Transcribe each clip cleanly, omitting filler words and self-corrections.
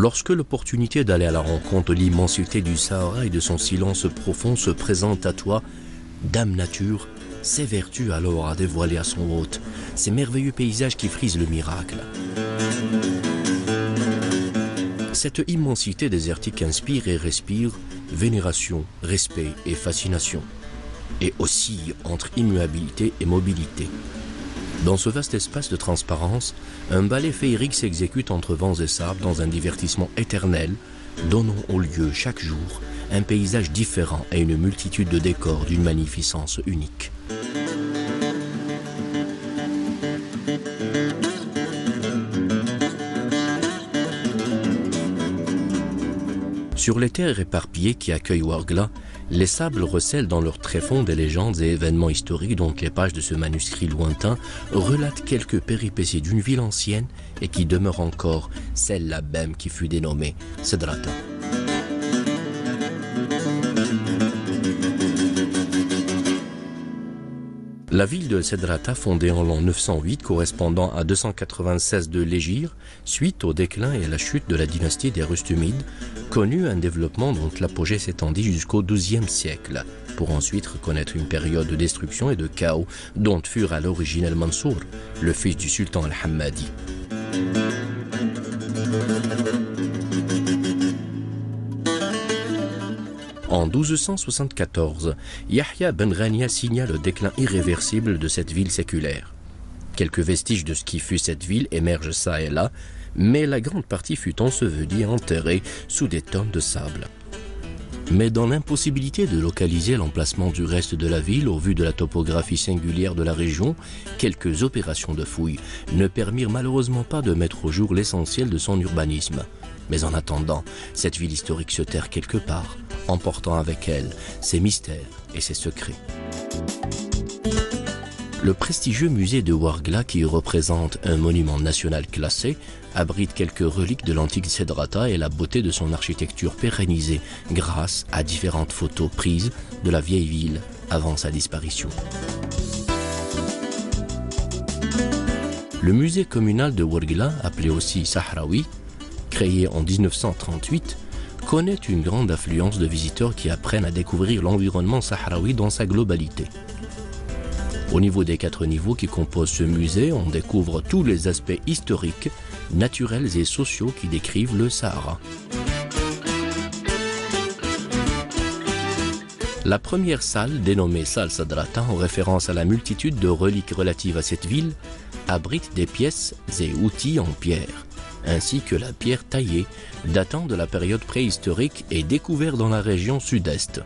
Lorsque l'opportunité d'aller à la rencontre de l'immensité du Sahara et de son silence profond se présente à toi, Dame Nature s'évertue alors à dévoiler à son hôte ces merveilleux paysages qui frisent le miracle. Cette immensité désertique inspire et respire vénération, respect et fascination, et oscille entre immuabilité et mobilité. Dans ce vaste espace de transparence, un ballet féerique s'exécute entre vents et sables dans un divertissement éternel, donnant au lieu chaque jour un paysage différent et une multitude de décors d'une magnificence unique. Sur les terres éparpillées qui accueillent Ouargla, les sables recèlent dans leur tréfonds des légendes et événements historiques dont les pages de ce manuscrit lointain relatent quelques péripéties d'une ville ancienne et qui demeure encore celle-là même qui fut dénommée Sedrata. La ville de Sedrata, fondée en l'an 908, correspondant à 296 de l'Hégire, suite au déclin et à la chute de la dynastie des Rustumides, connut un développement dont l'apogée s'étendit jusqu'au XIIe siècle, pour ensuite connaître une période de destruction et de chaos dont furent à l'origine Al-Mansour, le fils du sultan Al-Hammadi. En 1274, Yahya ben Ghania signa le déclin irréversible de cette ville séculaire. Quelques vestiges de ce qui fut cette ville émergent çà et là, mais la grande partie fut ensevelie et enterrée sous des tonnes de sable. Mais dans l'impossibilité de localiser l'emplacement du reste de la ville au vu de la topographie singulière de la région, quelques opérations de fouilles ne permirent malheureusement pas de mettre au jour l'essentiel de son urbanisme. Mais en attendant, cette ville historique se terre quelque part, emportant avec elle ses mystères et ses secrets. Le prestigieux musée de Ouargla, qui représente un monument national classé, abrite quelques reliques de l'antique Sedrata et la beauté de son architecture pérennisée grâce à différentes photos prises de la vieille ville avant sa disparition. Le musée communal de Ouargla, appelé aussi Sahraoui, créé en 1938, connaît une grande affluence de visiteurs qui apprennent à découvrir l'environnement sahraoui dans sa globalité. Au niveau des 4 niveaux qui composent ce musée, on découvre tous les aspects historiques, naturels et sociaux qui décrivent le Sahara. La première salle, dénommée salle Sedrata en référence à la multitude de reliques relatives à cette ville, abrite des pièces et outils en pierre, ainsi que la pierre taillée datant de la période préhistorique et découverte dans la région sud-est.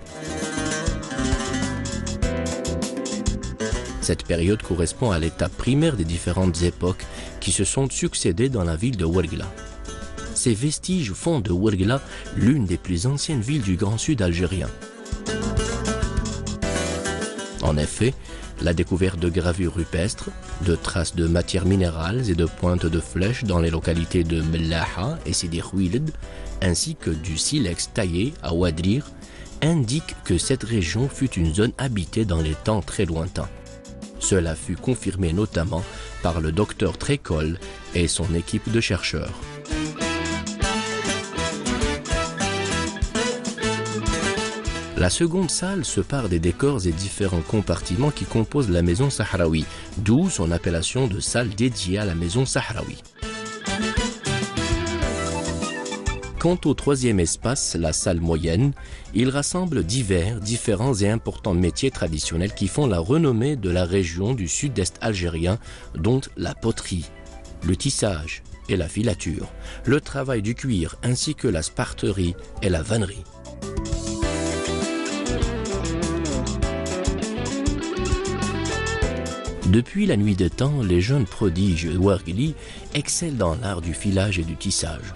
Cette période correspond à l'étape primaire des différentes époques qui se sont succédées dans la ville de Ouargla. Ces vestiges font de Ouargla l'une des plus anciennes villes du Grand Sud algérien. En effet, la découverte de gravures rupestres, de traces de matières minérales et de pointes de flèches dans les localités de Mellaha et Sidi Khouiled, ainsi que du silex taillé à Ouadrir, indiquent que cette région fut une zone habitée dans les temps très lointains. Cela fut confirmé notamment par le docteur Trécol et son équipe de chercheurs. La seconde salle se pare des décors et différents compartiments qui composent la maison sahraoui, d'où son appellation de salle dédiée à la maison sahraoui. Quant au troisième espace, la salle moyenne, il rassemble divers, différents et importants métiers traditionnels qui font la renommée de la région du sud-est algérien, dont la poterie, le tissage et la filature, le travail du cuir ainsi que la sparterie et la vannerie. Depuis la nuit des temps, les jeunes prodiges ouarglis excellent dans l'art du filage et du tissage.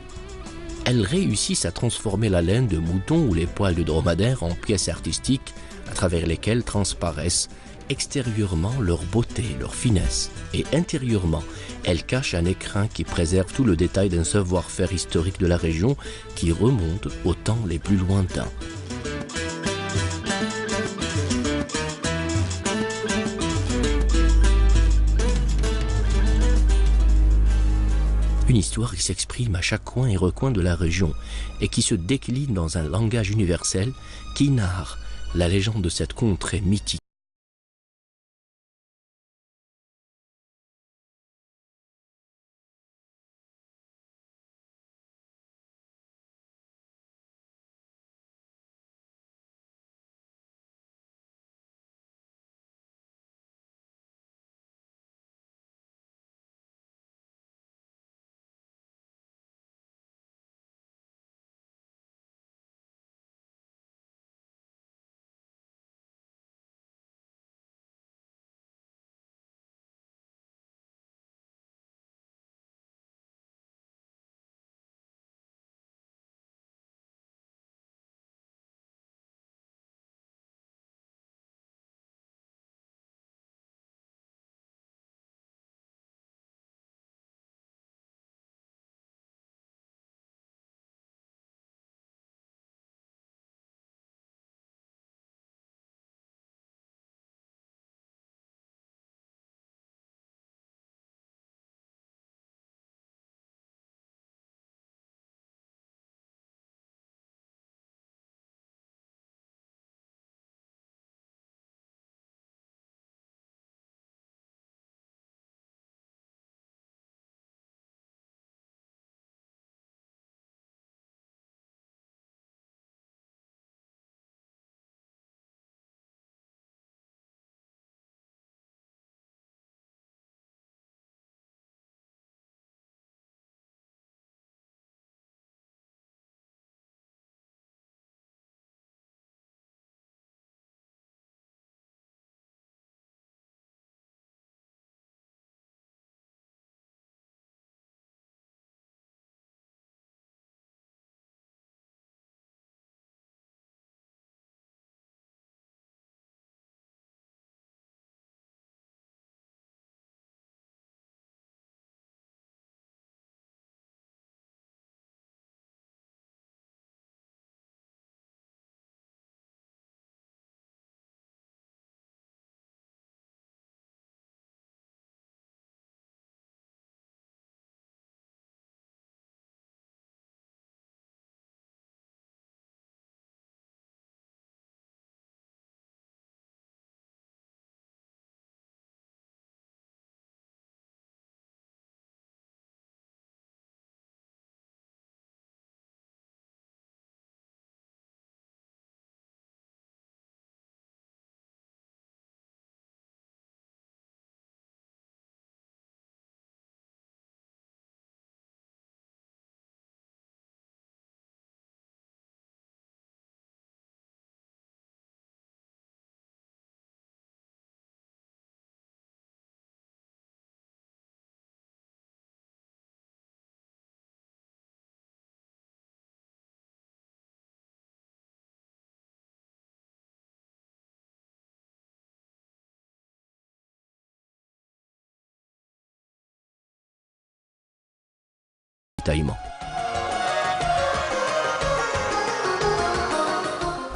Elles réussissent à transformer la laine de mouton ou les poils de dromadaire en pièces artistiques à travers lesquelles transparaissent extérieurement leur beauté, leur finesse, et intérieurement, elles cachent un écrin qui préserve tout le détail d'un savoir-faire historique de la région qui remonte aux temps les plus lointains. Une histoire qui s'exprime à chaque coin et recoin de la région et qui se décline dans un langage universel qui narre la légende de cette contrée mythique.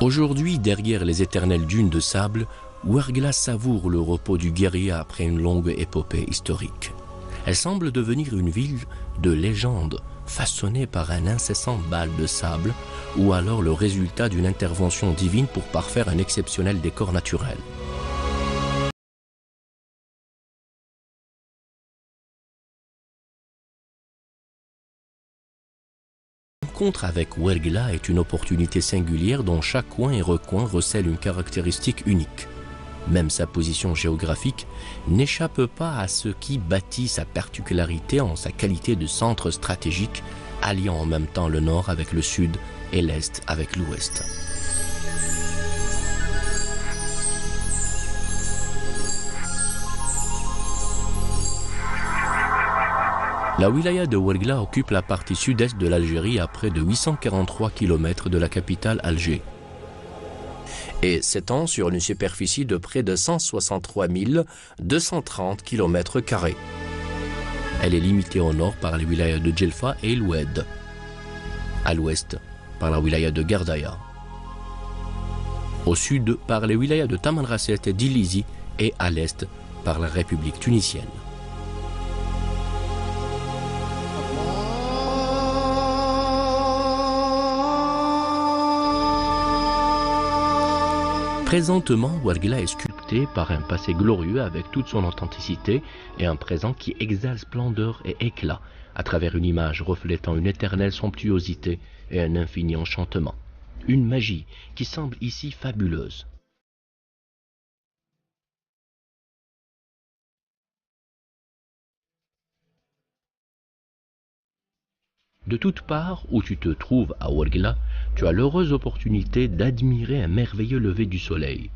Aujourd'hui, derrière les éternelles dunes de sable, Ouargla savoure le repos du guerrier après une longue épopée historique. Elle semble devenir une ville de légende, façonnée par un incessant bal de sable, ou alors le résultat d'une intervention divine pour parfaire un exceptionnel décor naturel. La rencontre avec Ouargla est une opportunité singulière dont chaque coin et recoin recèle une caractéristique unique. Même sa position géographique n'échappe pas à ce qui bâtit sa particularité en sa qualité de centre stratégique, alliant en même temps le nord avec le sud et l'est avec l'ouest. La wilaya de Ouargla occupe la partie sud-est de l'Algérie à près de 843 km de la capitale Alger et s'étend sur une superficie de près de 163 230 km². Elle est limitée au nord par les wilayas de Djelfa et El Oued, à l'ouest par la wilaya de Gardaya, au sud par les wilayas de Tamanrasset et d'Ilizi et à l'est par la République tunisienne. Présentement, Ouargla est sculpté par un passé glorieux avec toute son authenticité et un présent qui exhale splendeur et éclat à travers une image reflétant une éternelle somptuosité et un infini enchantement. Une magie qui semble ici fabuleuse. De toutes parts où tu te trouves à Ouargla, tu as l'heureuse opportunité d'admirer un merveilleux lever du soleil.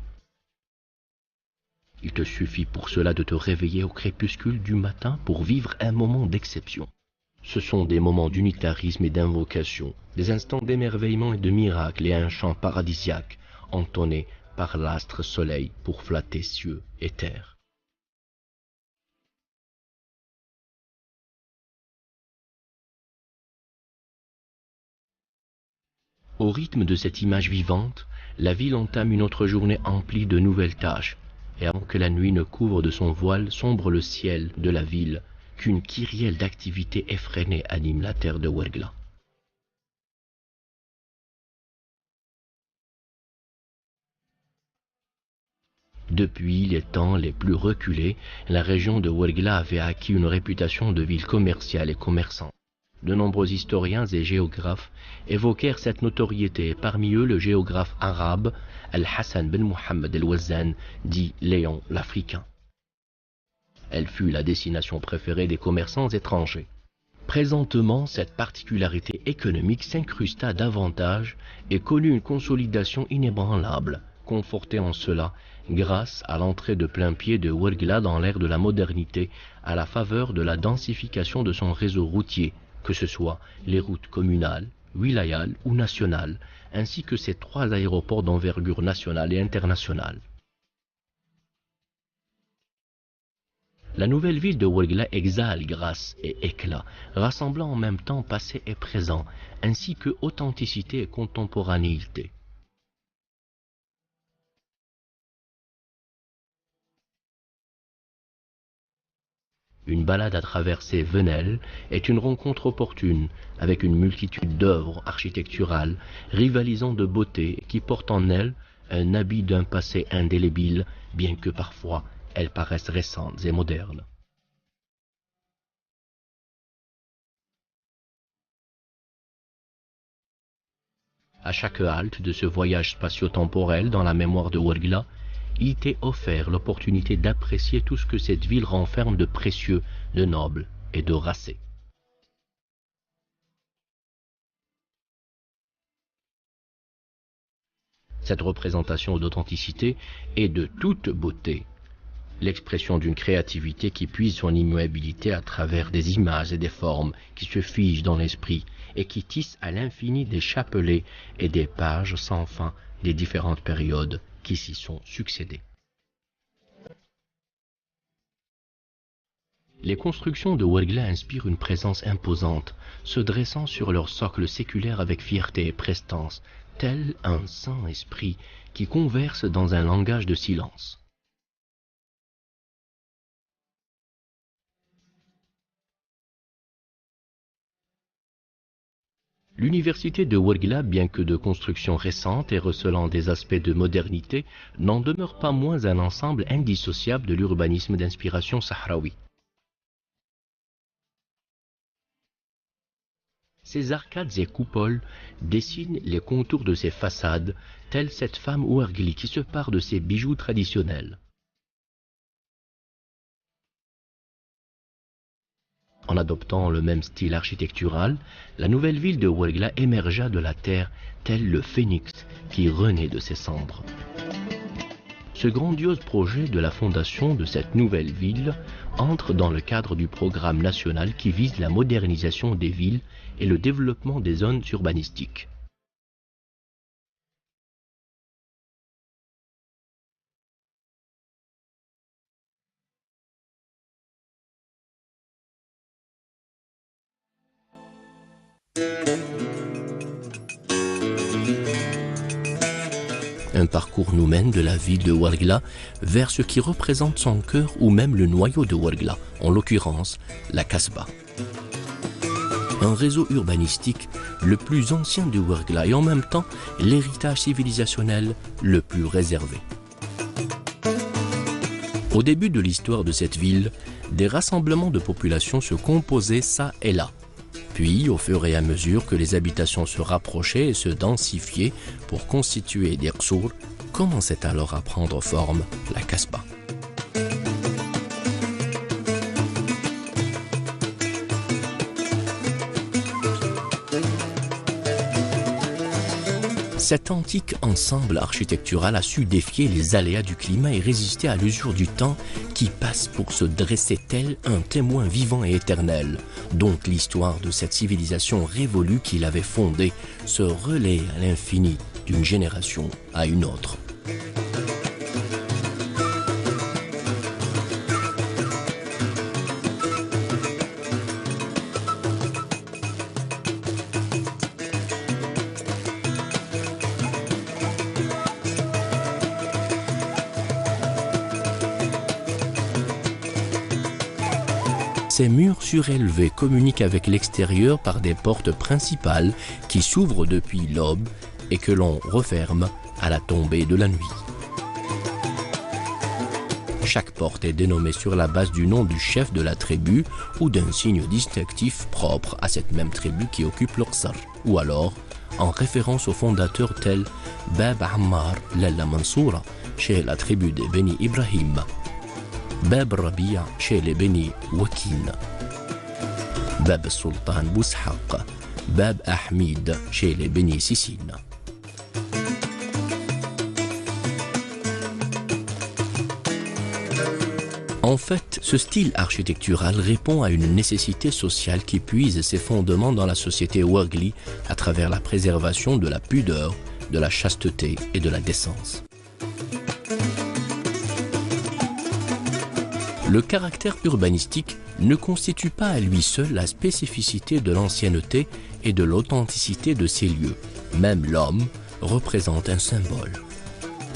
Il te suffit pour cela de te réveiller au crépuscule du matin pour vivre un moment d'exception. Ce sont des moments d'unitarisme et d'invocation, des instants d'émerveillement et de miracle et un chant paradisiaque entonné par l'astre soleil pour flatter cieux et terre. Au rythme de cette image vivante, la ville entame une autre journée emplie de nouvelles tâches, et avant que la nuit ne couvre de son voile sombre le ciel de la ville, qu'une kyrielle d'activité effrénée anime la terre de Ouargla. Depuis les temps les plus reculés, la région de Ouargla avait acquis une réputation de ville commerciale et commerçante. De nombreux historiens et géographes évoquèrent cette notoriété, et parmi eux le géographe arabe Al-Hassan ben Mohammed el-Wazzan, dit Léon l'Africain. Elle fut la destination préférée des commerçants étrangers. Présentement, cette particularité économique s'incrusta davantage et connut une consolidation inébranlable, confortée en cela grâce à l'entrée de plain-pied de Ouargla dans l'ère de la modernité à la faveur de la densification de son réseau routier, que ce soit les routes communales, wilayales ou nationales, ainsi que ses 3 aéroports d'envergure nationale et internationale. La nouvelle ville de Ouargla exhale grâce et éclat, rassemblant en même temps passé et présent, ainsi que authenticité et contemporanéité. Une balade à travers ces venelles est une rencontre opportune avec une multitude d'œuvres architecturales rivalisant de beauté qui portent en elles un habit d'un passé indélébile, bien que parfois elles paraissent récentes et modernes. À chaque halte de ce voyage spatio-temporel dans la mémoire de Ouargla, il t'est offert l'opportunité d'apprécier tout ce que cette ville renferme de précieux, de noble et de racé. Cette représentation d'authenticité est de toute beauté, l'expression d'une créativité qui puise son immuabilité à travers des images et des formes qui se figent dans l'esprit et qui tissent à l'infini des chapelets et des pages sans fin des différentes périodes qui s'y sont succédées. Les constructions de Ouargla inspirent une présence imposante, se dressant sur leur socle séculaire avec fierté et prestance, tel un saint esprit qui converse dans un langage de silence. L'université de Ouargla, bien que de construction récente et recelant des aspects de modernité, n'en demeure pas moins un ensemble indissociable de l'urbanisme d'inspiration sahraoui. Ses arcades et coupoles dessinent les contours de ses façades, telle cette femme ouargli qui se pare de ses bijoux traditionnels. En adoptant le même style architectural, la nouvelle ville de Ouargla émergea de la terre tel le phénix qui renaît de ses cendres. Ce grandiose projet de la fondation de cette nouvelle ville entre dans le cadre du programme national qui vise la modernisation des villes et le développement des zones urbanistiques. Un parcours nous mène de la ville de Ouargla vers ce qui représente son cœur ou même le noyau de Ouargla, en l'occurrence la Kasbah. un réseau urbanistique le plus ancien de Ouargla et en même temps l'héritage civilisationnel le plus réservé. Au début de l'histoire de cette ville, des rassemblements de population se composaient ça et là. Puis, au fur et à mesure que les habitations se rapprochaient et se densifiaient pour constituer des qsour, commençait alors à prendre forme la Kasbah. Cet antique ensemble architectural a su défier les aléas du climat et résister à l'usure du temps qui passe pour se dresser tel un témoin vivant et éternel, dont l'histoire de cette civilisation révolue qu'il avait fondée se relaie à l'infini d'une génération à une autre. Ces murs surélevés communiquent avec l'extérieur par des portes principales qui s'ouvrent depuis l'aube et que l'on referme à la tombée de la nuit. Chaque porte est dénommée sur la base du nom du chef de la tribu ou d'un signe distinctif propre à cette même tribu qui occupe l'Oqsar, ou alors en référence au fondateur tel Bab Ammar Lalla Mansoura chez la tribu des Beni Ibrahim, Bab Rabia chez les Beni Wakin, Bab Sultan Boushaq, Bab Ahmid chez les Beni Sissine. En fait, ce style architectural répond à une nécessité sociale qui puise ses fondements dans la société ouargli à travers la préservation de la pudeur, de la chasteté et de la décence. Le caractère urbanistique ne constitue pas à lui seul la spécificité de l'ancienneté et de l'authenticité de ces lieux. Même l'homme représente un symbole.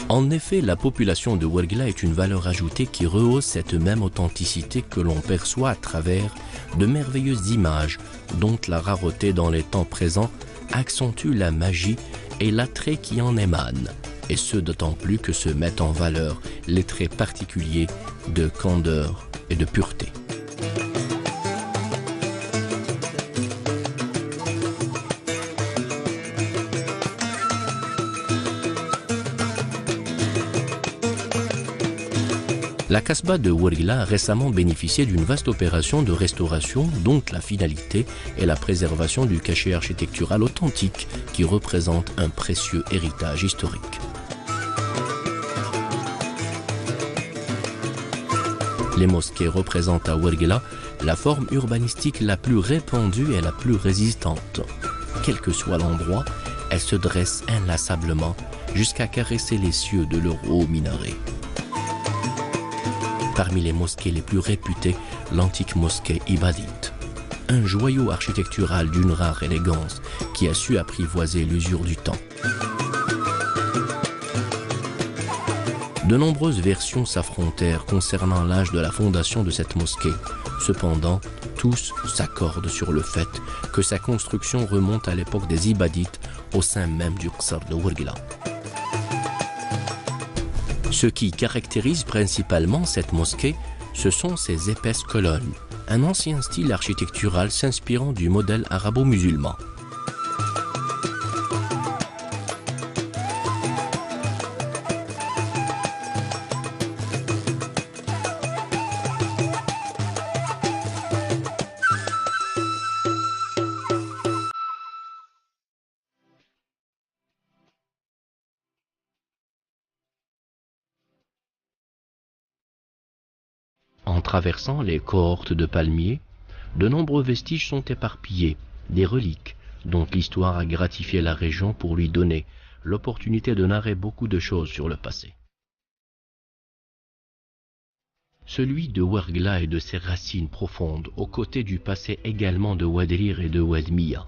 En effet, la population de Ouargla est une valeur ajoutée qui rehausse cette même authenticité que l'on perçoit à travers de merveilleuses images dont la rareté dans les temps présents accentue la magie et l'attrait qui en émane, et ce d'autant plus que se mettent en valeur les traits particuliers de candeur et de pureté. La Kasbah de Ouargla a récemment bénéficié d'une vaste opération de restauration dont la finalité est la préservation du cachet architectural authentique qui représente un précieux héritage historique. Les mosquées représentent à Ouargla la forme urbanistique la plus répandue et la plus résistante. Quel que soit l'endroit, elles se dressent inlassablement jusqu'à caresser les cieux de leurs hauts minarets. Parmi les mosquées les plus réputées, l'antique mosquée ibadite, un joyau architectural d'une rare élégance qui a su apprivoiser l'usure du temps. De nombreuses versions s'affrontèrent concernant l'âge de la fondation de cette mosquée. Cependant, tous s'accordent sur le fait que sa construction remonte à l'époque des Ibadites au sein même du Qsar de Ouargla. Ce qui caractérise principalement cette mosquée, ce sont ses épaisses colonnes, un ancien style architectural s'inspirant du modèle arabo-musulman. En traversant les cohortes de palmiers, de nombreux vestiges sont éparpillés, des reliques dont l'histoire a gratifié la région pour lui donner l'opportunité de narrer beaucoup de choses sur le passé. Celui de Ouargla et de ses racines profondes, aux côtés du passé également de Ouadrir et de Ouadmiya.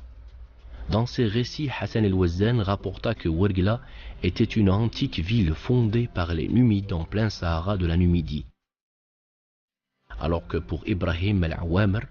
Dans ses récits, Hassan el-Wazzan rapporta que Ouargla était une antique ville fondée par les Numides en plein Sahara de la Numidie. Alors que pour Ibrahim el-Awamr,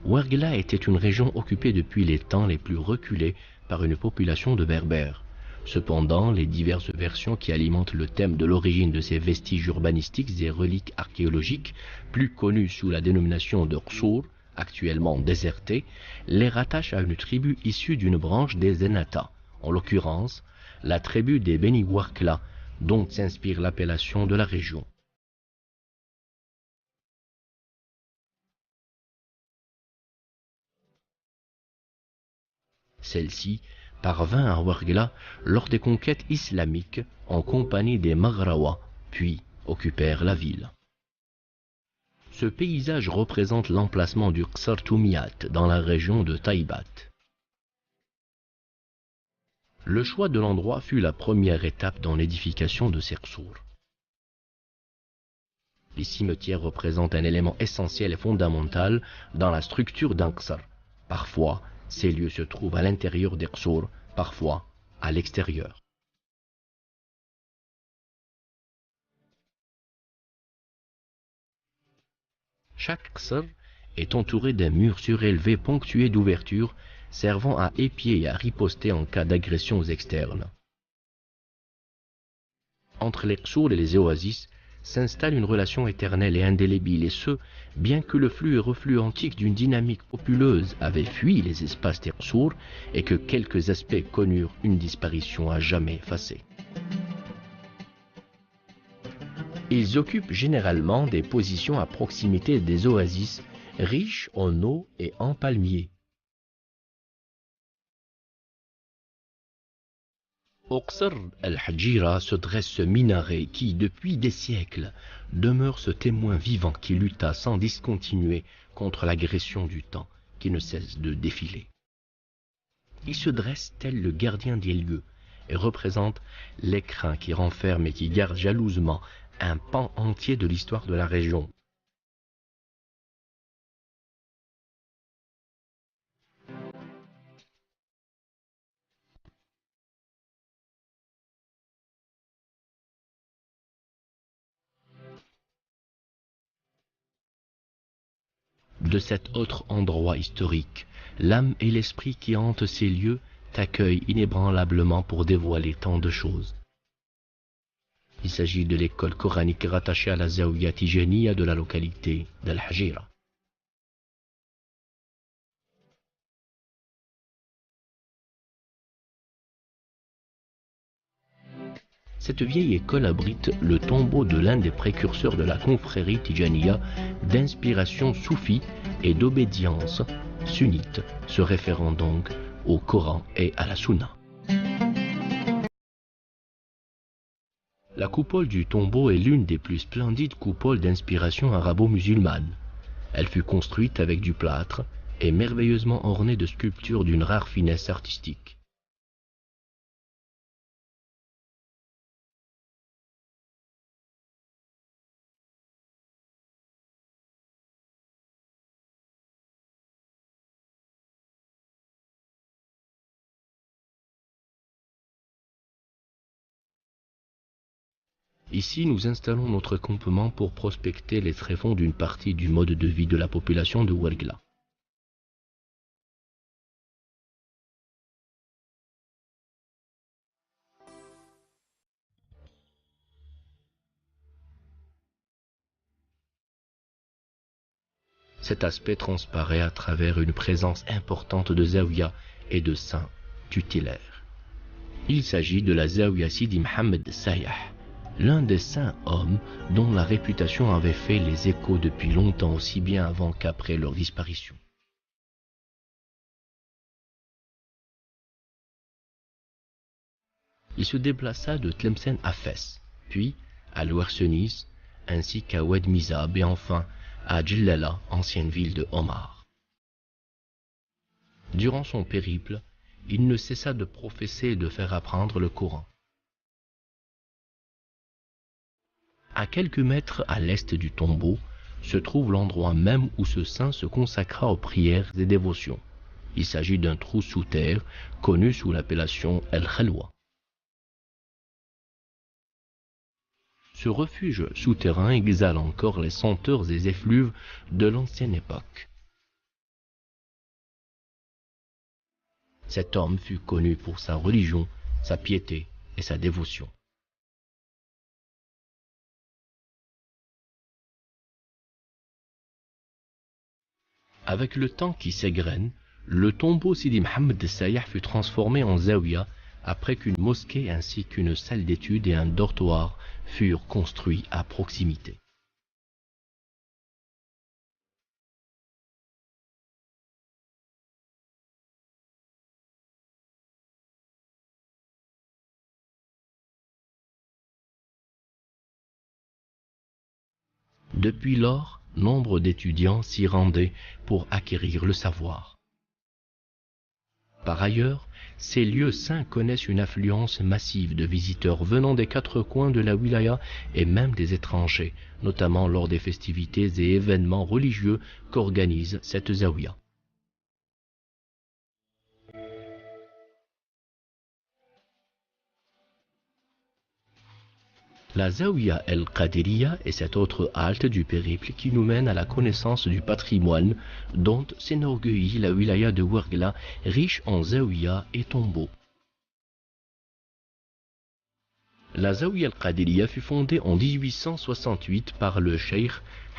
Ouargla était une région occupée depuis les temps les plus reculés par une population de Berbères. Cependant, les diverses versions qui alimentent le thème de l'origine de ces vestiges urbanistiques et reliques archéologiques, plus connus sous la dénomination de Qsour, actuellement désertés, les rattachent à une tribu issue d'une branche des Zenata, en l'occurrence la tribu des Beni Ouargla, dont s'inspire l'appellation de la région. Celle-ci parvint à Ouargla lors des conquêtes islamiques en compagnie des Maghrawa, puis occupèrent la ville. Ce paysage représente l'emplacement du Qsar Toumiyat dans la région de Taïbat. Le choix de l'endroit fut la première étape dans l'édification de ces Qsour. Les cimetières représentent un élément essentiel et fondamental dans la structure d'un Qsar. Parfois, ces lieux se trouvent à l'intérieur des Qsour, parfois à l'extérieur. Chaque Qsar est entouré d'un mur surélevé ponctué d'ouvertures servant à épier et à riposter en cas d'agressions externes. Entre les Qsour et les oasis s'installe une relation éternelle et indélébile, et ce, bien que le flux et reflux antique d'une dynamique populeuse avait fui les espaces des Qsour et que quelques aspects connurent une disparition à jamais effacée. Ils occupent généralement des positions à proximité des oasis, riches en eau et en palmiers. Au Qsar al-Hadjira se dresse ce minaret qui, depuis des siècles, demeure ce témoin vivant qui lutta sans discontinuer contre l'agression du temps qui ne cesse de défiler. Il se dresse tel le gardien des lieux et représente l'écrin qui renferme et qui garde jalousement un pan entier de l'histoire de la région. De cet autre endroit historique, l'âme et l'esprit qui hantent ces lieux t'accueillent inébranlablement pour dévoiler tant de choses. Il s'agit de l'école coranique rattachée à la Zaouia Tijaniya de la localité d'Al-Hajira. Cette vieille école abrite le tombeau de l'un des précurseurs de la confrérie Tijaniya d'inspiration soufie et d'obédience sunnite, se référant donc au Coran et à la Sunna. La coupole du tombeau est l'une des plus splendides coupoles d'inspiration arabo-musulmane. Elle fut construite avec du plâtre et merveilleusement ornée de sculptures d'une rare finesse artistique. Ici, nous installons notre campement pour prospecter les tréfonds d'une partie du mode de vie de la population de Ouargla. Cet aspect transparaît à travers une présence importante de zaouia et de saints tutélaires. Il s'agit de la zaouia Sidi Mohamed Sayah, l'un des saints hommes dont la réputation avait fait les échos depuis longtemps, aussi bien avant qu'après leur disparition. Il se déplaça de Tlemcen à Fès, puis à Louarsenis, ainsi qu'à Oued Mizab et enfin à Djellala, ancienne ville de Omar. Durant son périple, il ne cessa de professer et de faire apprendre le Coran. À quelques mètres à l'est du tombeau se trouve l'endroit même où ce saint se consacra aux prières et dévotions. Il s'agit d'un trou sous terre connu sous l'appellation El Khalwa. Ce refuge souterrain exhale encore les senteurs des effluves de l'ancienne époque. Cet homme fut connu pour sa religion, sa piété et sa dévotion. Avec le temps qui s'égrène, le tombeau Sidi Mohammed de Sayah fut transformé en zawiya après qu'une mosquée ainsi qu'une salle d'études et un dortoir furent construits à proximité. Depuis lors, nombre d'étudiants s'y rendaient pour acquérir le savoir. Par ailleurs, ces lieux saints connaissent une affluence massive de visiteurs venant des quatre coins de la wilaya et même des étrangers, notamment lors des festivités et événements religieux qu'organise cette zawiya. La Zawiya el-Qadiriya est cette autre halte du périple qui nous mène à la connaissance du patrimoine dont s'enorgueillit la wilaya de Ouargla, riche en zawiya et tombeaux. La Zawiya el-Qadiriya fut fondée en 1868 par le cheikh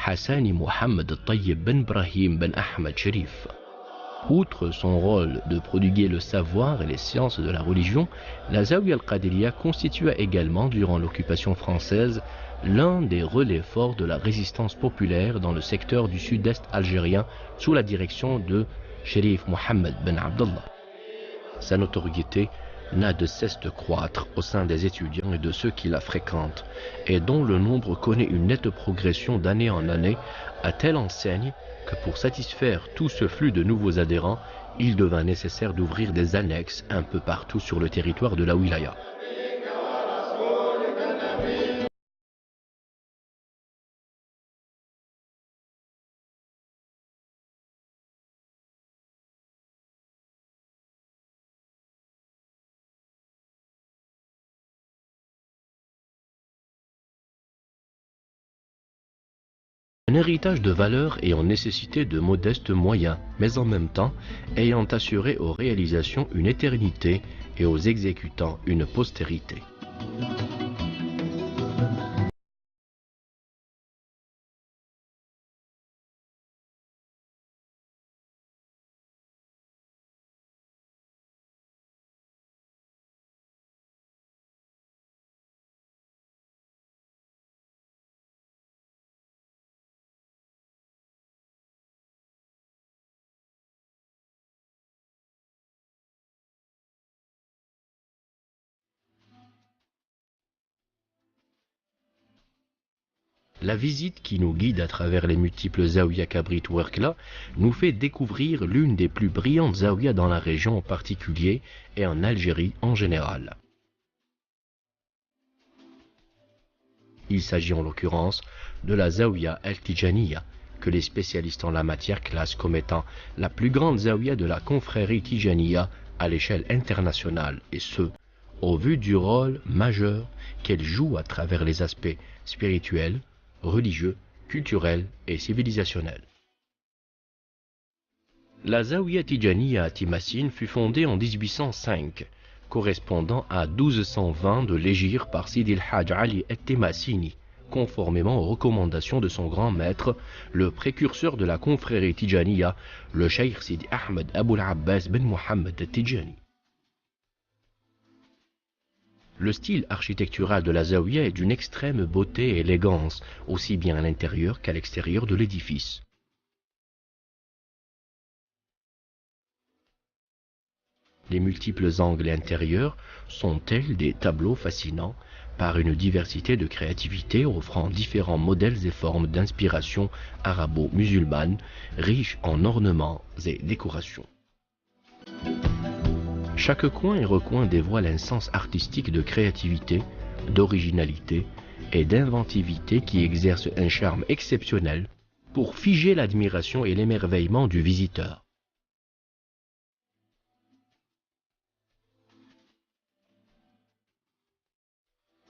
Hassani Mohammed Tayyib ben Brahim ben Ahmed Sharif. Outre son rôle de prodiguer le savoir et les sciences de la religion, la Zawiya al-Qadiriya constitua également, durant l'occupation française, l'un des relais forts de la résistance populaire dans le secteur du sud-est algérien sous la direction de Sharif Mohammed ben Abdallah. Sa notoriété n'a de cesse de croître au sein des étudiants et de ceux qui la fréquentent, et dont le nombre connaît une nette progression d'année en année, à telle enseigne que pour satisfaire tout ce flux de nouveaux adhérents, il devint nécessaire d'ouvrir des annexes un peu partout sur le territoire de la wilaya. Un héritage de valeurs ayant nécessité de modestes moyens, mais en même temps ayant assuré aux réalisations une éternité et aux exécutants une postérité. La visite qui nous guide à travers les multiples zawiya Kabrit Ouargla nous fait découvrir l'une des plus brillantes zawiyas dans la région en particulier et en Algérie en général. Il s'agit en l'occurrence de la Zawiya el-Tijaniya, que les spécialistes en la matière classent comme étant la plus grande zawiya de la confrérie Tijaniya à l'échelle internationale, et ce, au vu du rôle majeur qu'elle joue à travers les aspects spirituels, religieux, culturels et civilisationnels. La Zawiya Tijaniya à Timassine fut fondée en 1805, correspondant à 1220 de l'hégire par Sidi el-Hajj Ali et-Timassini, conformément aux recommandations de son grand maître, le précurseur de la confrérie Tijaniya, le cheikh Sidi Ahmed Aboul Abbas ben Mohammed Tijani. Le style architectural de la Zawiya est d'une extrême beauté et élégance, aussi bien à l'intérieur qu'à l'extérieur de l'édifice. Les multiples angles intérieurs sont tels des tableaux fascinants, par une diversité de créativité offrant différents modèles et formes d'inspiration arabo-musulmane, riches en ornements et décorations. Chaque coin et recoin dévoile un sens artistique de créativité, d'originalité et d'inventivité qui exerce un charme exceptionnel pour figer l'admiration et l'émerveillement du visiteur.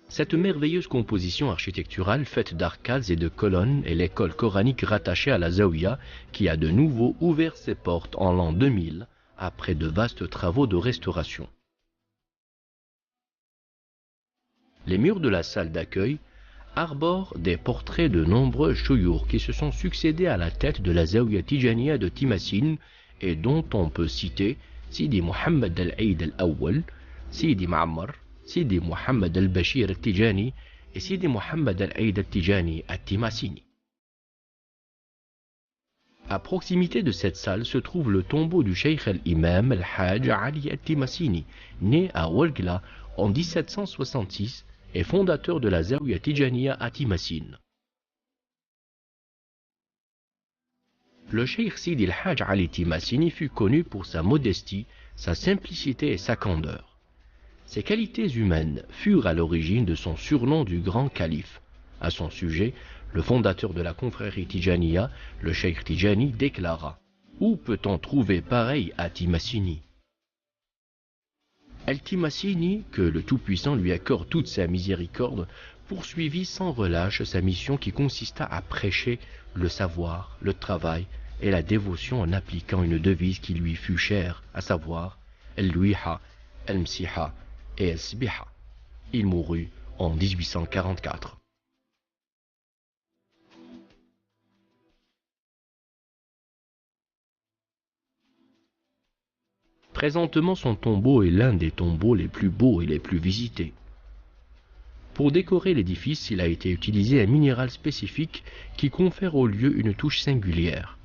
Cette merveilleuse composition architecturale faite d'arcades et de colonnes est l'école coranique rattachée à la Zawiya qui a de nouveau ouvert ses portes en l'an 2000 après de vastes travaux de restauration. Les murs de la salle d'accueil arborent des portraits de nombreux chouyours qui se sont succédés à la tête de la Zawiya Tijaniya de Timassine et dont on peut citer Sidi Mohammed al-Aïd al-Awwal, Sidi Ma'ammar, Sidi Mohammed al-Bashir al-Tijani et Sidi Mohammed al-Aïd al-Tijani al-Timassini. À proximité de cette salle se trouve le tombeau du Cheikh al-Imam al-Hajj Ali al-Timassini, né à Ouargla en 1766 et fondateur de la Zawiya Tijaniya à Timassine. Le Cheikh Sidi al-Hajj Ali Timassini fut connu pour sa modestie, sa simplicité et sa candeur. Ses qualités humaines furent à l'origine de son surnom du grand calife. À son sujet, le fondateur de la confrérie Tijaniya, le Cheikh Tijani, déclara « Où peut-on trouver pareil à Timassini ?» Al-Timassini, que le Tout-Puissant lui accorde toute sa miséricorde, poursuivit sans relâche sa mission qui consista à prêcher le savoir, le travail et la dévotion en appliquant une devise qui lui fut chère, à savoir Al-Luiha, Al-Msiha et Al-Sbiha. Il mourut en 1844. Présentement, son tombeau est l'un des tombeaux les plus beaux et les plus visités. Pour décorer l'édifice, il a été utilisé un minéral spécifique qui confère au lieu une touche singulière.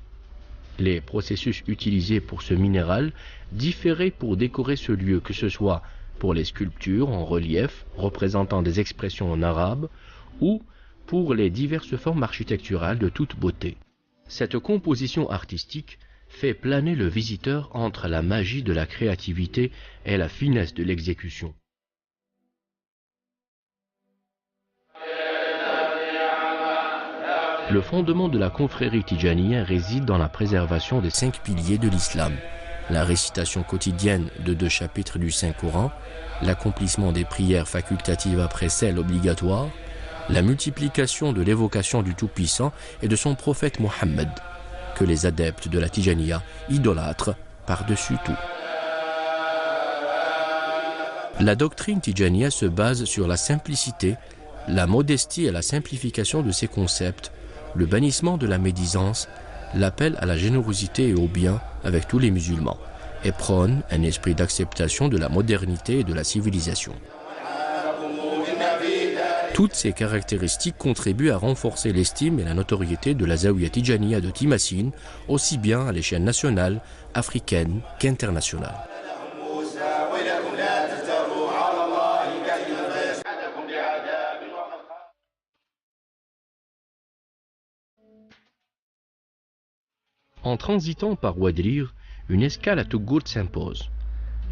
Les processus utilisés pour ce minéral différaient pour décorer ce lieu, que ce soit pour les sculptures en relief représentant des expressions en arabe ou pour les diverses formes architecturales de toute beauté. Cette composition artistique fait planer le visiteur entre la magie de la créativité et la finesse de l'exécution. Le fondement de la confrérie Tijaniya réside dans la préservation des 5 piliers de l'islam, la récitation quotidienne de 2 chapitres du Saint-Coran, l'accomplissement des prières facultatives après celles obligatoires, la multiplication de l'évocation du Tout-Puissant et de son prophète Mohammed, que les adeptes de la Tijaniya idolâtrent par-dessus tout. La doctrine Tijaniya se base sur la simplicité, la modestie et la simplification de ses concepts, le bannissement de la médisance, l'appel à la générosité et au bien avec tous les musulmans, et prône un esprit d'acceptation de la modernité et de la civilisation. Toutes ces caractéristiques contribuent à renforcer l'estime et la notoriété de la Zawiya Tijaniya de Timassine, aussi bien à l'échelle nationale, africaine qu'internationale. En transitant par Ouadrire, une escale à Tougourt s'impose.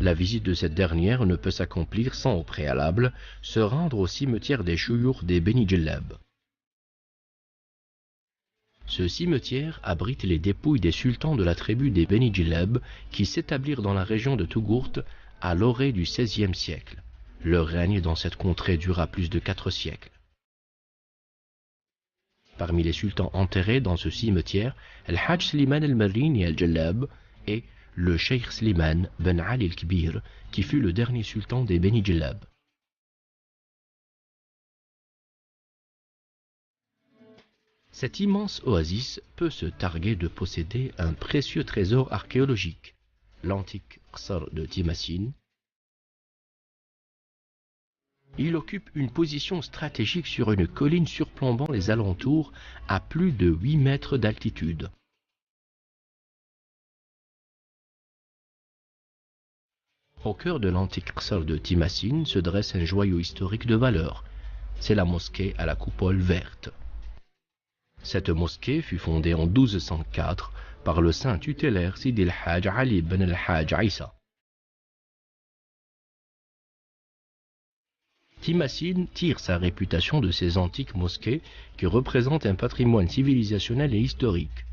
La visite de cette dernière ne peut s'accomplir sans au préalable se rendre au cimetière des chouyours des Beni Djellab. Ce cimetière abrite les dépouilles des sultans de la tribu des Beni Djellab qui s'établirent dans la région de Tougourt à l'orée du XVIe siècle. Leur règne dans cette contrée dura plus de 4 siècles. Parmi les sultans enterrés dans ce cimetière, Al-Hajj Sliman al-Marrini al-Djellab et le Cheikh Sliman ben Ali al-Kbir, qui fut le dernier sultan des Beni Djellab. Cette immense oasis peut se targuer de posséder un précieux trésor archéologique, l'antique Qasr de Timassine. Il occupe une position stratégique sur une colline surplombant les alentours à plus de 8 mètres d'altitude. Au cœur de l'antique Qasr de Timassine se dresse un joyau historique de valeur. C'est la mosquée à la coupole verte. Cette mosquée fut fondée en 1204 par le saint tutélaire Sidi al-Hajj Ali ben al-Hajj Isa. Timassine tire sa réputation de ses antiques mosquées qui représentent un patrimoine civilisationnel et historique.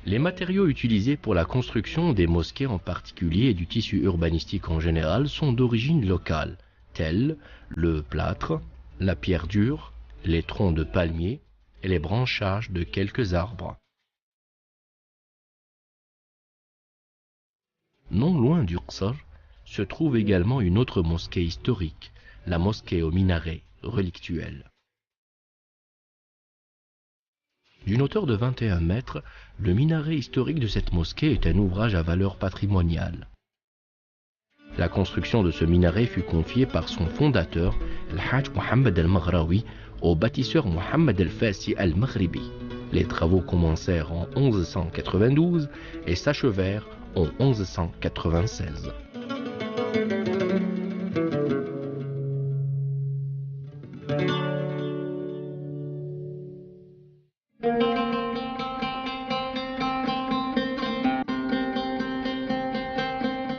Les matériaux utilisés pour la construction des mosquées en particulier et du tissu urbanistique en général sont d'origine locale, tels le plâtre, la pierre dure, les troncs de palmiers et les branchages de quelques arbres. non loin du Qsar, se trouve également une autre mosquée historique, la mosquée au minaret relictuel. D'une hauteur de 21 mètres, le minaret historique de cette mosquée est un ouvrage à valeur patrimoniale. La construction de ce minaret fut confiée par son fondateur, Al-Hajj Mohammed Al-Maghraoui, au bâtisseur Mohammed Al-Fassi Al-Maghribi. Les travaux commencèrent en 1192 et s'achevèrent en 1196.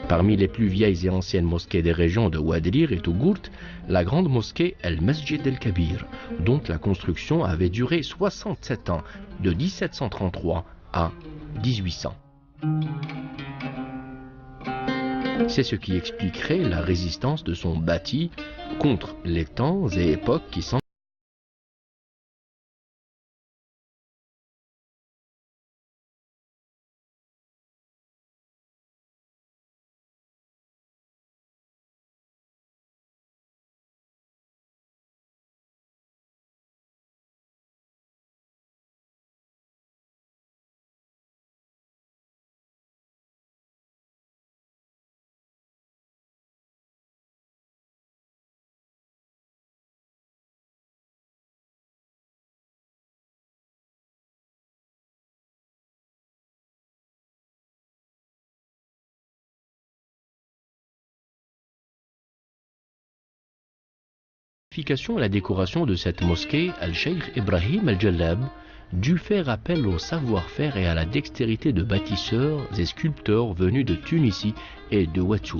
Parmi les plus vieilles et anciennes mosquées des régions de Ouadrir et Tougourt, la grande mosquée El-Masjid El-Kabir, dont la construction avait duré 67 ans, de 1733 à 1800. C'est ce qui expliquerait la résistance de son bâti contre les temps et époques qui s'en à la décoration de cette mosquée, Al-Sheikh Ibrahim Al-Jallab dut faire appel au savoir-faire et à la dextérité de bâtisseurs et sculpteurs venus de Tunisie et de Ouatchou.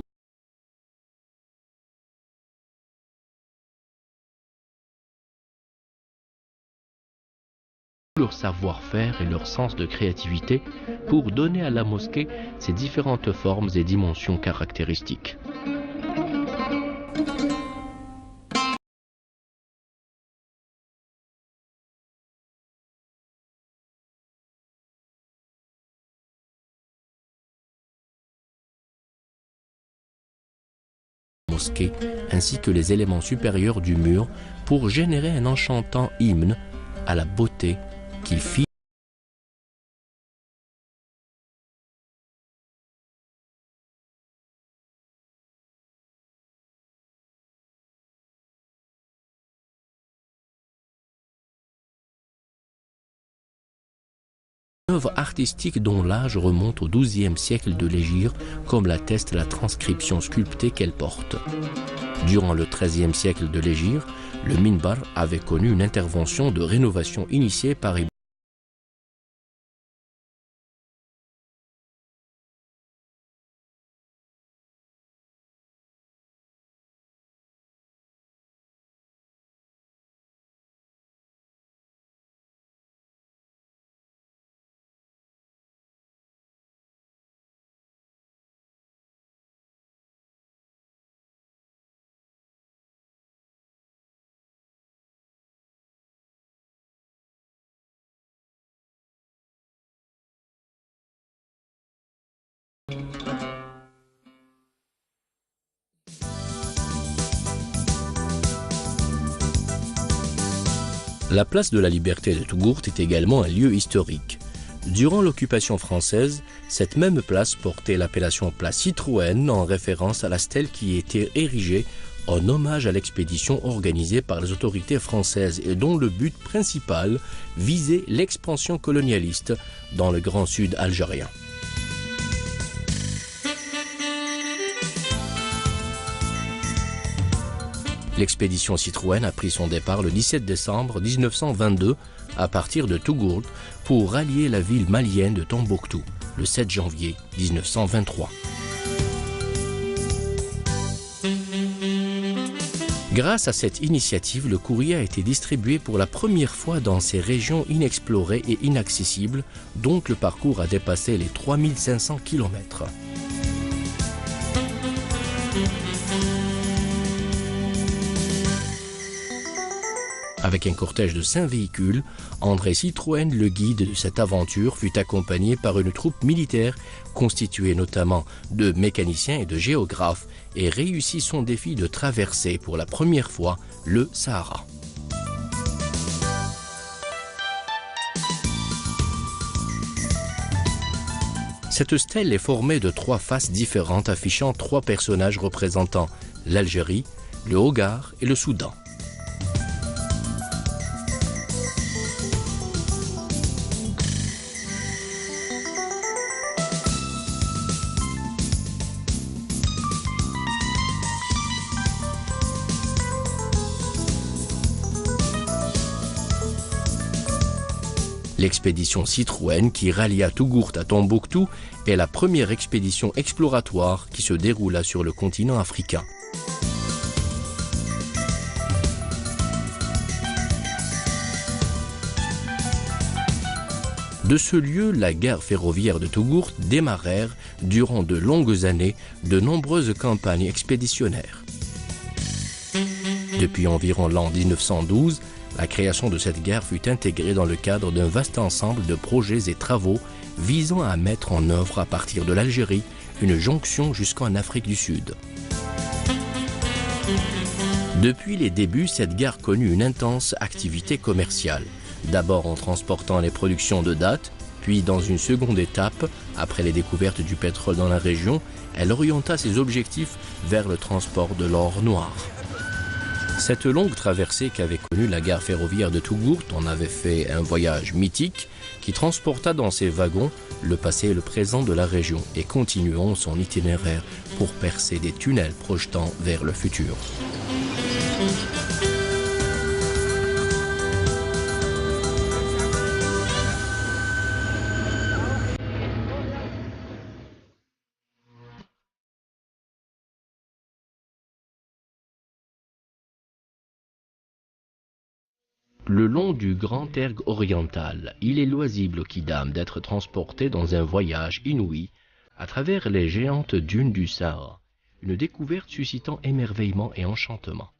Leur savoir-faire et leur sens de créativité pour donner à la mosquée ses différentes formes et dimensions caractéristiques. Mosquée, ainsi que les éléments supérieurs du mur pour générer un enchantant hymne à la beauté qui fit une œuvre artistique dont l'âge remonte au XIIe siècle de l'Hégire, comme l'atteste la transcription sculptée qu'elle porte. Durant le XIIIe siècle de l'Hégire, le minbar avait connu une intervention de rénovation initiée par Ibn La place de la Liberté de Tougourt est également un lieu historique. Durant l'occupation française, cette même place portait l'appellation place Citroën en référence à la stèle qui était érigée en hommage à l'expédition organisée par les autorités françaises et dont le but principal visait l'expansion colonialiste dans le Grand Sud algérien. L'expédition Citroën a pris son départ le 17 décembre 1922 à partir de Tougourt pour rallier la ville malienne de Tombouctou le 7 janvier 1923. Grâce à cette initiative, le courrier a été distribué pour la première fois dans ces régions inexplorées et inaccessibles, dont le parcours a dépassé les 3500 km. Avec Avec un cortège de 5 véhicules, André Citroën, le guide de cette aventure, fut accompagné par une troupe militaire constituée notamment de mécaniciens et de géographes et réussit son défi de traverser pour la première fois le Sahara. Cette stèle est formée de 3 faces différentes affichant 3 personnages représentant l'Algérie, le Hogar et le Soudan. L'expédition Citroën qui rallia Tougourt à Tombouctou est la première expédition exploratoire qui se déroula sur le continent africain. De ce lieu, la gare ferroviaire de Tougourt démarrèrent, durant de longues années, de nombreuses campagnes expéditionnaires. Depuis environ l'an 1912, la création de cette gare fut intégrée dans le cadre d'un vaste ensemble de projets et travaux visant à mettre en œuvre à partir de l'Algérie une jonction jusqu'en Afrique du Sud. Depuis les débuts, cette gare connut une intense activité commerciale, d'abord en transportant les productions de dattes, puis dans une seconde étape, après les découvertes du pétrole dans la région, elle orienta ses objectifs vers le transport de l'or noir. Cette longue traversée qu'avait connue la gare ferroviaire de Tougourt en avait fait un voyage mythique qui transporta dans ses wagons le passé et le présent de la région et continuons son itinéraire pour percer des tunnels projetant vers le futur. Le long du Grand Erg oriental, il est loisible aux Kidam d'être transporté dans un voyage inouï à travers les géantes dunes du Sahara, une découverte suscitant émerveillement et enchantement.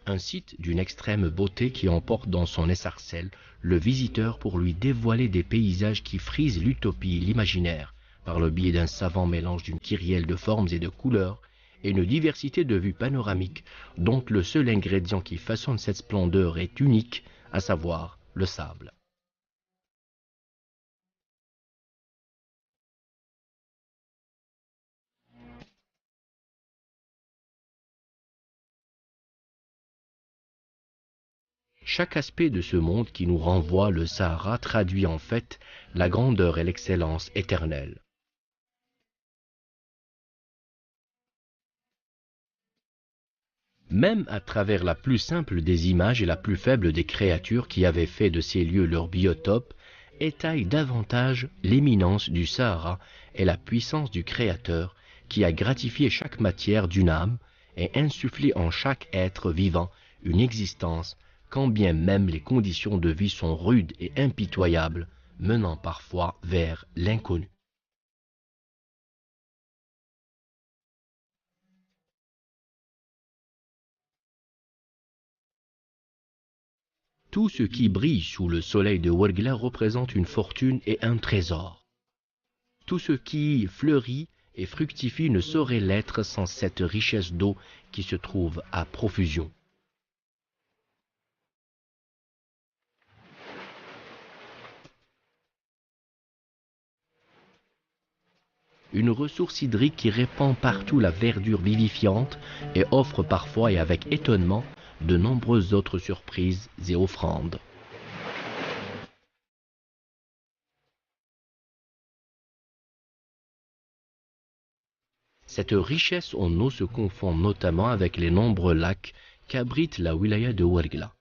Un site d'une extrême beauté qui emporte dans son escarcelle le visiteur pour lui dévoiler des paysages qui frisent l'utopie et l'imaginaire par le biais d'un savant mélange d'une kyrielle de formes et de couleurs et une diversité de vues panoramiques dont le seul ingrédient qui façonne cette splendeur est unique, à savoir le sable. Chaque aspect de ce monde qui nous renvoie le Sahara traduit en fait la grandeur et l'excellence éternelle. Même à travers la plus simple des images et la plus faible des créatures qui avaient fait de ces lieux leur biotope, étaye davantage l'éminence du Sahara et la puissance du Créateur qui a gratifié chaque matière d'une âme et insufflé en chaque être vivant une existence quand bien même les conditions de vie sont rudes et impitoyables, menant parfois vers l'inconnu. Tout ce qui brille sous le soleil de Ouargla représente une fortune et un trésor. Tout ce qui fleurit et fructifie ne saurait l'être sans cette richesse d'eau qui se trouve à profusion. Une ressource hydrique qui répand partout la verdure vivifiante et offre parfois et avec étonnement de nombreuses autres surprises et offrandes. Cette richesse en eau se confond notamment avec les nombreux lacs qu'abrite la wilaya de Ouargla.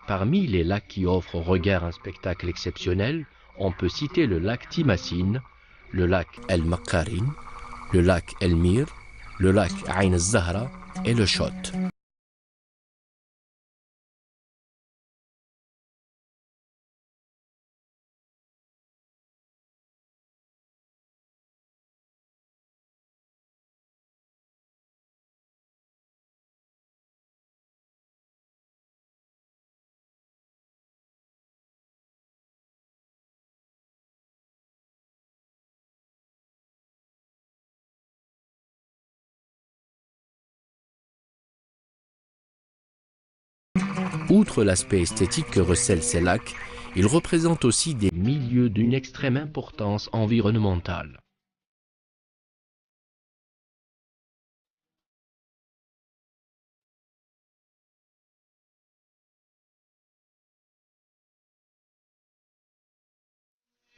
Parmi les lacs qui offrent au regard un spectacle exceptionnel, on peut citer le lac Timassine, le lac El Makarin, le lac El Mir, le lac Ain al-Zahra et le Chott. Outre l'aspect esthétique que recèlent ces lacs, ils représentent aussi des milieux d'une extrême importance environnementale.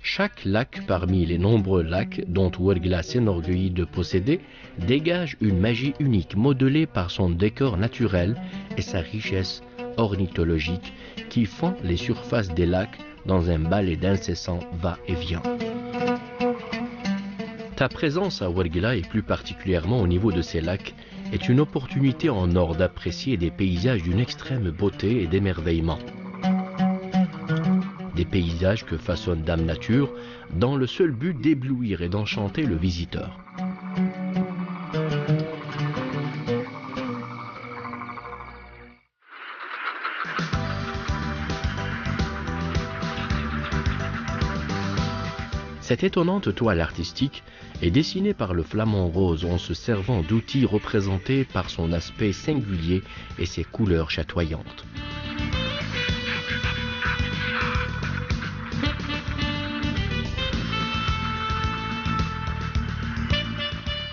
Chaque lac parmi les nombreux lacs dont Ouargla s'enorgueillit de posséder dégage une magie unique modelée par son décor naturel et sa richesse ornithologique qui font les surfaces des lacs dans un balai d'incessant va-et-vient. Ta présence à Ouargla, et plus particulièrement au niveau de ces lacs, est une opportunité en or d'apprécier des paysages d'une extrême beauté et d'émerveillement. Des paysages que façonne Dame Nature dans le seul but d'éblouir et d'enchanter le visiteur. Cette étonnante toile artistique est dessinée par le flamant rose en se servant d'outils représentés par son aspect singulier et ses couleurs chatoyantes.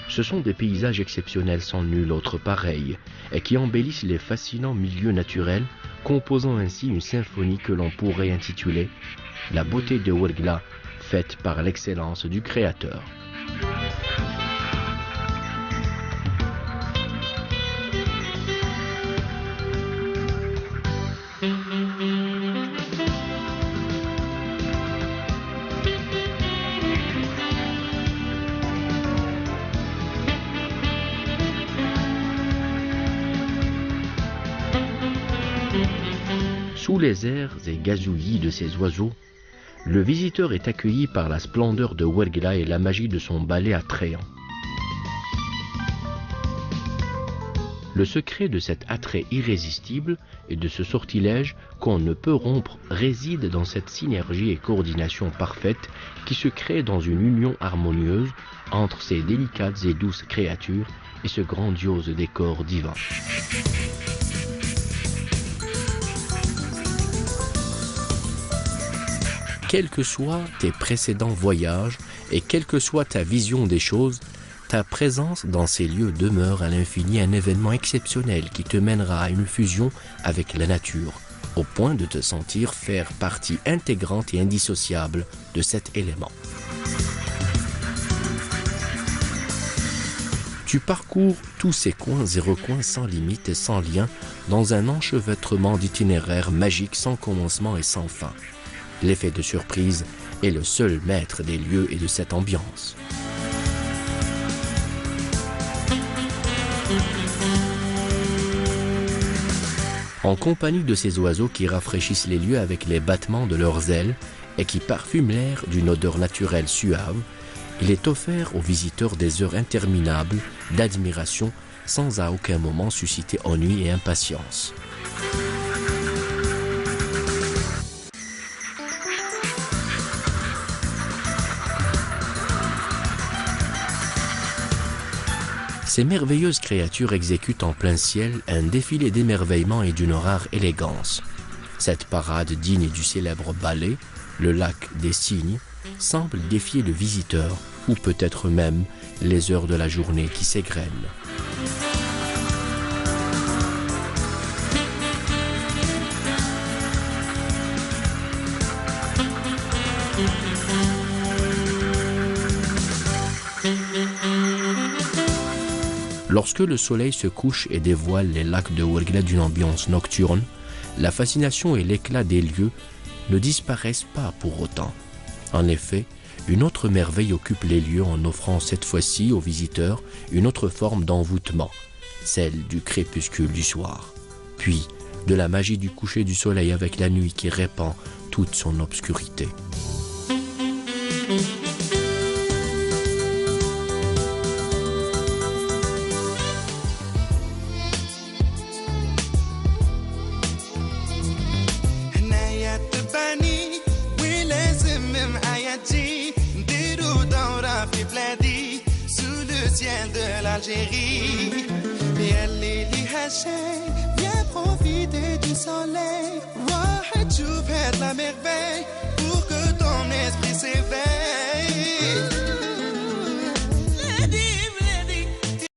Ce sont des paysages exceptionnels sans nul autre pareil et qui embellissent les fascinants milieux naturels, composant ainsi une symphonie que l'on pourrait intituler « La beauté de Ouargla, faite par l'excellence du Créateur ». Sous les airs et gazouillis de ces oiseaux, le visiteur est accueilli par la splendeur de Ouargla et la magie de son balai attrayant. Le secret de cet attrait irrésistible et de ce sortilège qu'on ne peut rompre réside dans cette synergie et coordination parfaite qui se crée dans une union harmonieuse entre ces délicates et douces créatures et ce grandiose décor divin. Quels que soient tes précédents voyages et quelle que soit ta vision des choses, ta présence dans ces lieux demeure à l'infini un événement exceptionnel qui te mènera à une fusion avec la nature, au point de te sentir faire partie intégrante et indissociable de cet élément. Tu parcours tous ces coins et recoins sans limite et sans lien dans un enchevêtrement d'itinéraires magiques sans commencement et sans fin. L'effet de surprise est le seul maître des lieux et de cette ambiance. En compagnie de ces oiseaux qui rafraîchissent les lieux avec les battements de leurs ailes et qui parfument l'air d'une odeur naturelle suave, il est offert aux visiteurs des heures interminables d'admiration sans à aucun moment susciter ennui et impatience. Ces merveilleuses créatures exécutent en plein ciel un défilé d'émerveillement et d'une rare élégance. Cette parade digne du célèbre ballet, le lac des cygnes, semble défier le visiteur, ou peut-être même les heures de la journée qui s'égrènent. Lorsque le soleil se couche et dévoile les lacs de Ouargla d'une ambiance nocturne, la fascination et l'éclat des lieux ne disparaissent pas pour autant. En effet, une autre merveille occupe les lieux en offrant cette fois-ci aux visiteurs une autre forme d'envoûtement, celle du crépuscule du soir, puis de la magie du coucher du soleil avec la nuit qui répand toute son obscurité. Sous le ciel de l'Algérie, et elle est viens profiter du soleil, واحد شوف هاد la merveille.